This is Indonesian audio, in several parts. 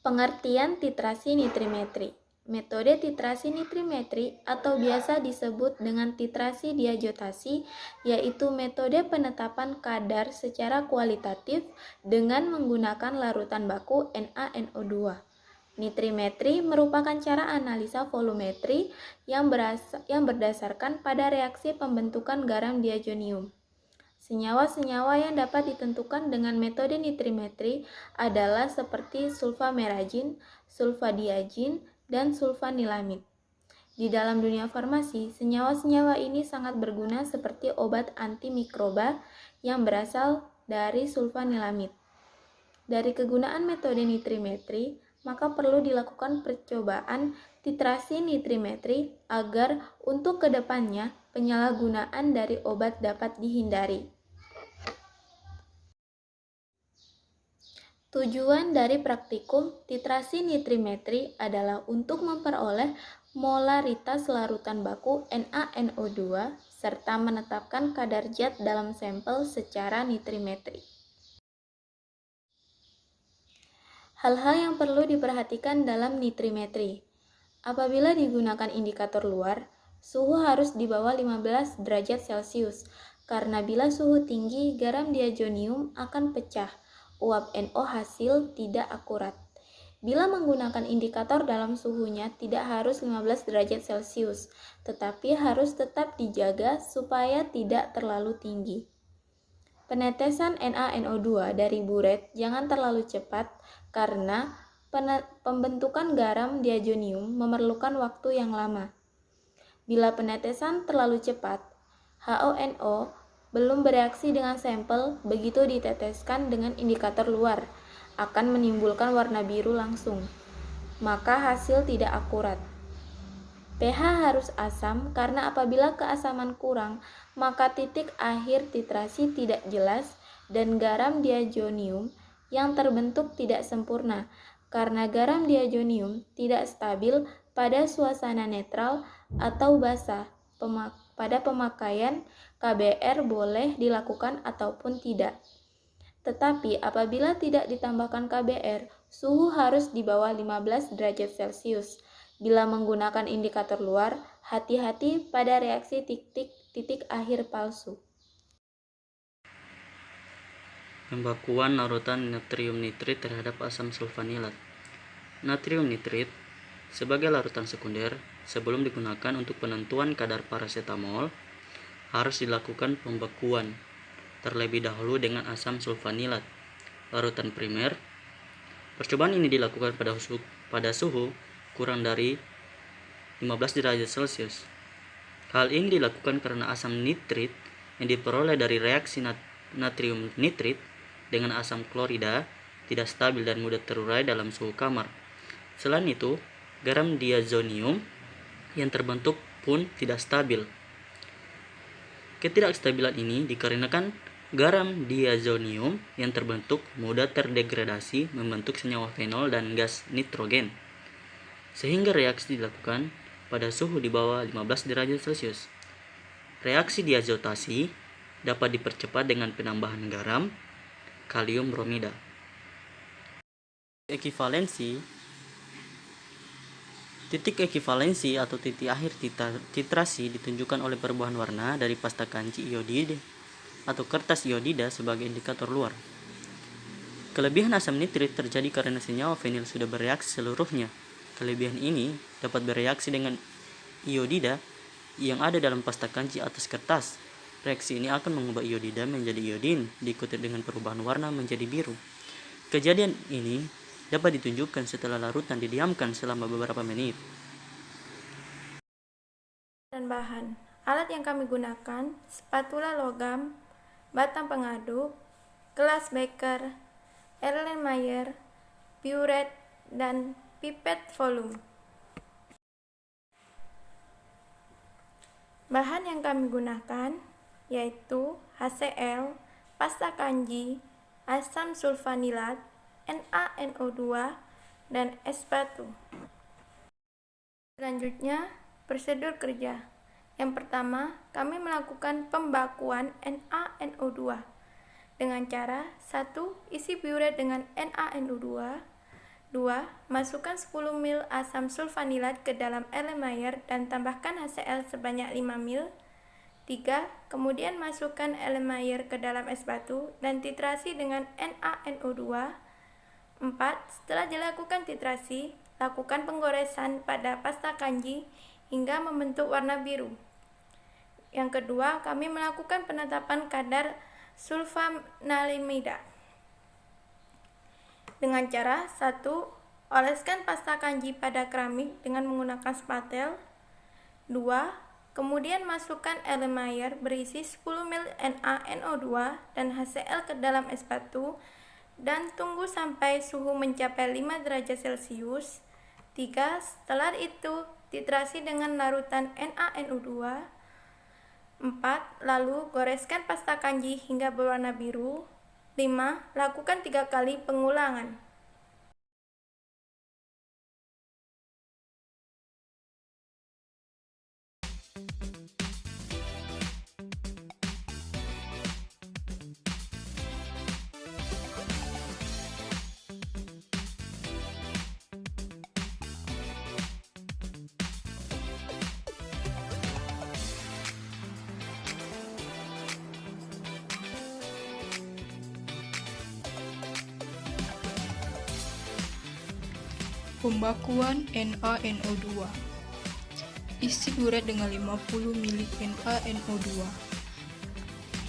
Pengertian titrasi nitrimetri. Metode titrasi nitrimetri atau biasa disebut dengan titrasi diazotasi yaitu metode penetapan kadar secara kualitatif dengan menggunakan larutan baku NaNO2. Nitrimetri merupakan cara analisa volumetri yang berdasarkan pada reaksi pembentukan garam diazonium. Senyawa-senyawa yang dapat ditentukan dengan metode nitrimetri adalah seperti sulfameragin, sulfadiazin, dan sulfanilamid. Di dalam dunia farmasi, senyawa-senyawa ini sangat berguna seperti obat antimikroba yang berasal dari sulfanilamid. Dari kegunaan metode nitrimetri, maka perlu dilakukan percobaan titrasi nitrimetri agar untuk kedepannya penyalahgunaan dari obat dapat dihindari. Tujuan dari praktikum titrasi nitrimetri adalah untuk memperoleh molaritas larutan baku NaNO2 serta menetapkan kadar zat dalam sampel secara nitrimetri. Hal-hal yang perlu diperhatikan dalam nitrimetri. Apabila digunakan indikator luar, suhu harus di bawah 15 derajat Celcius, karena bila suhu tinggi, garam diazonium akan pecah. Uap NO hasil tidak akurat. Bila menggunakan indikator dalam suhunya tidak harus 15 derajat Celcius, tetapi harus tetap dijaga supaya tidak terlalu tinggi. Penetesan NaNO2 dari buret jangan terlalu cepat karena pembentukan garam diazonium memerlukan waktu yang lama. Bila penetesan terlalu cepat, HONO belum bereaksi dengan sampel begitu diteteskan dengan indikator luar, akan menimbulkan warna biru langsung, maka hasil tidak akurat. pH harus asam karena apabila keasaman kurang, maka titik akhir titrasi tidak jelas dan garam diazonium yang terbentuk tidak sempurna karena garam diazonium tidak stabil pada suasana netral atau basah. Pada pemakaian KBR boleh dilakukan ataupun tidak. Tetapi apabila tidak ditambahkan KBR, suhu harus di bawah 15 derajat Celcius. Bila menggunakan indikator luar, hati-hati pada reaksi titik akhir palsu. Pembakuan larutan natrium nitrit terhadap asam sulfanilat. Natrium nitrit sebagai larutan sekunder sebelum digunakan untuk penentuan kadar paracetamol harus dilakukan pembekuan terlebih dahulu dengan asam sulfanilat. Larutan primer. Percobaan ini dilakukan pada suhu kurang dari 15 derajat Celcius. Hal ini dilakukan karena asam nitrit yang diperoleh dari reaksi natrium nitrit dengan asam klorida tidak stabil dan mudah terurai dalam suhu kamar. Selain itu, garam diazonium yang terbentuk pun tidak stabil. Ketidakstabilan ini dikarenakan garam diazonium yang terbentuk mudah terdegradasi membentuk senyawa fenol dan gas nitrogen, sehingga reaksi dilakukan pada suhu di bawah 15 derajat Celcius. Reaksi diazotasi dapat dipercepat dengan penambahan garam kalium bromida. Titik ekivalensi atau titik akhir titrasi ditunjukkan oleh perubahan warna dari pasta kanji iodide atau kertas iodida sebagai indikator luar. Kelebihan asam nitrit terjadi karena senyawa fenil sudah bereaksi seluruhnya. Kelebihan ini dapat bereaksi dengan iodida yang ada dalam pasta kanji atas kertas. Reaksi ini akan mengubah iodida menjadi iodin, diikuti dengan perubahan warna menjadi biru. Kejadian ini dapat ditunjukkan setelah larutan didiamkan selama beberapa menit. Dan bahan. Alat yang kami gunakan, spatula logam, batang pengaduk, gelas beker, Erlenmeyer, burette, dan pipet volume. Bahan yang kami gunakan yaitu HCl, pasta kanji, asam sulfanilat, NaNO2, dan es batu. Selanjutnya, prosedur kerja. Yang pertama, kami melakukan pembakuan NaNO2 dengan cara 1. Isi burette dengan NaNO2, 2. 2. Masukkan 10 ml asam sulfanilat ke dalam Erlenmeyer dan tambahkan HCl sebanyak 5 ml. 3. Kemudian masukkan Erlenmeyer ke dalam es batu dan titrasi dengan NaNO2. 4. Setelah dilakukan titrasi, lakukan penggoresan pada pasta kanji hingga membentuk warna biru. Yang kedua, kami melakukan penetapan kadar sulfanilamida dengan cara 1. Oleskan pasta kanji pada keramik dengan menggunakan spatel. 2. Kemudian masukkan Erlenmeyer berisi 10 ml NaNO2 dan HCl ke dalam es batu dan tunggu sampai suhu mencapai 5 derajat Celcius. 3. Setelah itu, titrasi dengan larutan NaNO2. 4. Lalu goreskan pasta kanji hingga berwarna biru. 5. Lakukan 3 kali pengulangan. Pembakuan NaNO2. Isi uret dengan 50 ml NaNO2.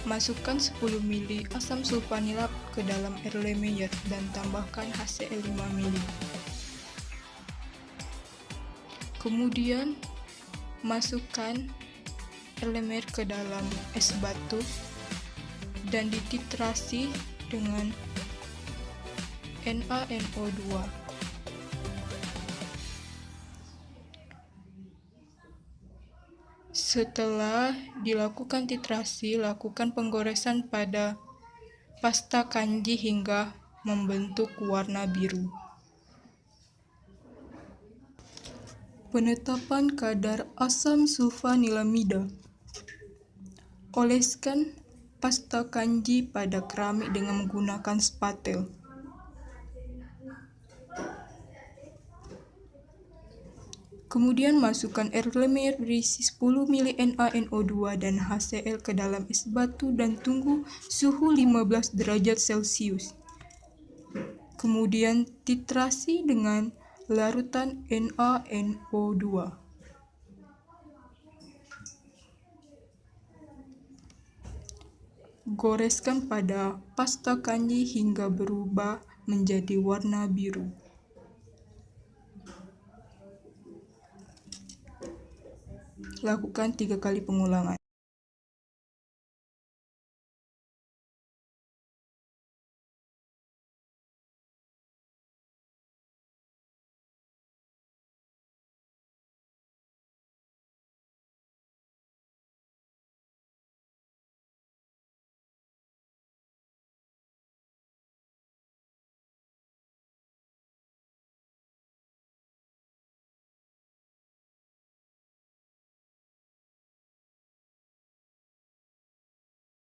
Masukkan 10 ml asam sulfanilat ke dalam Erlenmeyer dan tambahkan HCl 5 ml. Kemudian masukkan Erlenmeyer ke dalam es batu dan dititrasi dengan NaNO2. Setelah dilakukan titrasi, lakukan penggoresan pada pasta kanji hingga membentuk warna biru. Penetapan kadar asam sulfanilamida. Oleskan pasta kanji pada keramik dengan menggunakan spatel. Kemudian masukkan Erlenmeyer berisi 10 ml NaNO2 dan HCl ke dalam es batu dan tunggu suhu 15 derajat Celcius. Kemudian titrasi dengan larutan NaNO2. Goreskan pada pasta kanji hingga berubah menjadi warna biru. Lakukan 3 kali pengulangan.